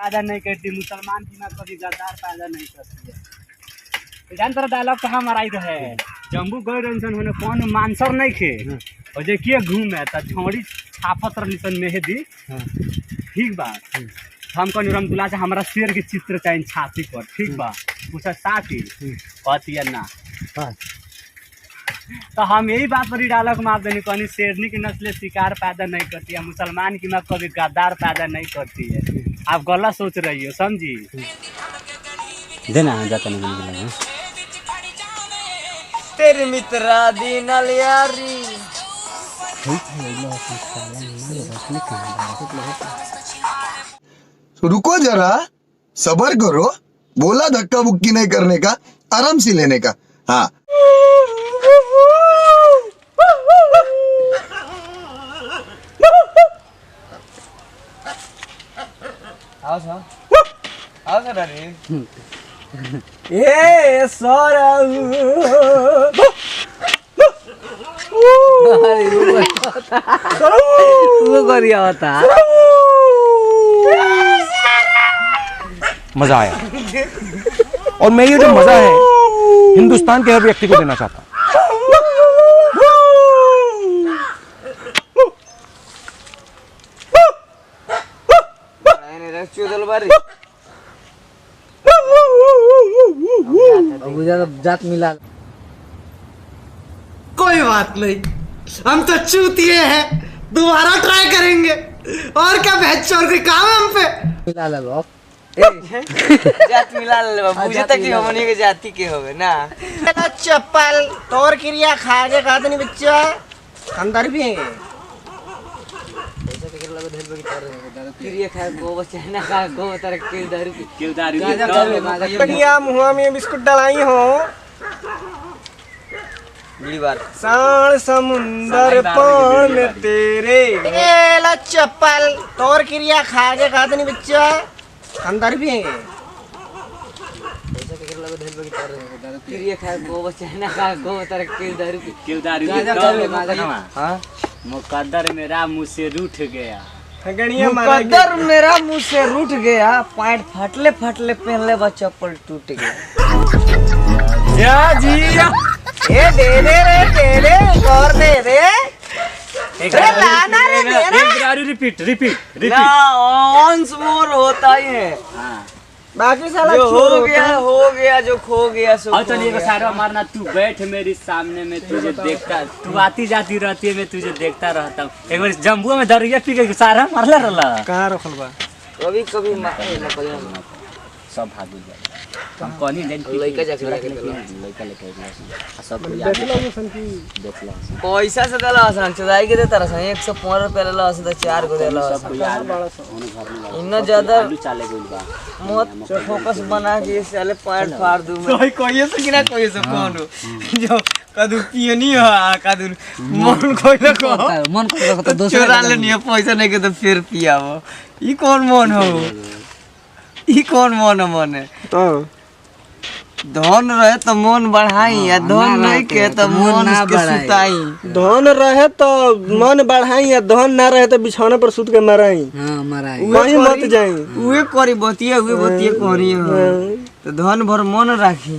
पैदा नहीं करती, मुसलमान की माँ कभी गद्दार पैदा नहीं करती है। तो जान तेरा डायलॉग कहाँ मराई रहे जम्बू गए रंजन होने कौन मानसर नहीं खे और देखिए घूम है तो छोड़ी छापत रंजन मेहदी ठीक बा। हम कौन रमदुल्ला से हमारा शेर के चित्र चाहिए छाती पर ठीक बा पूछा साथी कहती है ना तो हम यही बात पर डायलॉग मार देनी कहीं शेरनी की नस्लें शिकार पैदा नहीं करती है, मुसलमान की माँ कभी गद्दार पैदा नहीं करती है। आप गलत सोच रही हो समझी। देना जाता नहीं तेरे मित्रा दीनल यारी रुको जरा सबर करो, बोला धक्का बुक्की नहीं करने का, आराम से लेने का। हाँ आओ सर अरे ए सोरा वो गरिया होता मजा आया और मैं ये जो मजा है हिंदुस्तान के हर व्यक्ति को देना चाहता हूँ। जात मिला कोई बात नहीं, हम तो चूतिए हैं, दोबारा ट्राई करेंगे और क्या भैंस चोर के काम है हम पे। मिला ले बाप जात मिला ले बाबू, मुझे तक हमनी के जाति के होवे ना। चप्पल तोर क्रिया खा के खाते नहीं बच्चा अंदर भी है क्रिया खा गो बच्चा ना खा गो तर किलदारी बढ़िया मुंह में बिस्कुट डलाई हो अगली बार साल समुंदर पान में तेरे ला चप्पल तोर क्रिया खा के खाते नहीं बच्चा अंदर भी है क्रिया खा गो बच्चा ना खा गो तर किलदारी हाँ मुकद्दर मेरा मुँह से रूठ गया, मुकद्दर मेरा मुँह से रूठ गया, पैंट फटले फटले पहन ले चप्पल टूट गया जी ये दे दे रे और दे दे लाना रे मेरा रिपीट रिपीट ना ऑन्स मोर होता ही है। बाकी साला जो हो गया जो खो गया सो चलिए सारा मारना। तू बैठ मेरी सामने में तुझे देखता, तू आती जाती रहती है मैं तुझे देखता रहता हूँ। एक बार जम्बू में दरिया पी के सारा मारला रहला कहाँ रखल बा कभी कभी सब हाथ दूर जाए हम कौन ही लड़का जाके लड़का लेके सब याद देख लो पैसा से देला हसन चुराई के देता रसन 115 रुपया लेला हसन 4 गो देला सब याद इतना ज्यादा चाले गइल बा मत फोकस बना के साले पैंट फाड़ दूं मैं कोई से कि ना कोई से कौन जो कदू पियनी हो कदू मन कोई ना को मन को तो दोस्त चोरा लेनी पैसा नहीं के तो फिर पियावो ई कौन मन हो ई कौन मन है धन रहे तो मन बढ़ाई या धन नहीं के तो मन के सुताई। धन रहे तो मन बढ़ाई या धन ना रहे तो बिछौने पर सुत के मराई। हां मराई वही मत जाई उहे करी बतिया करी तो धन भर मन राखी।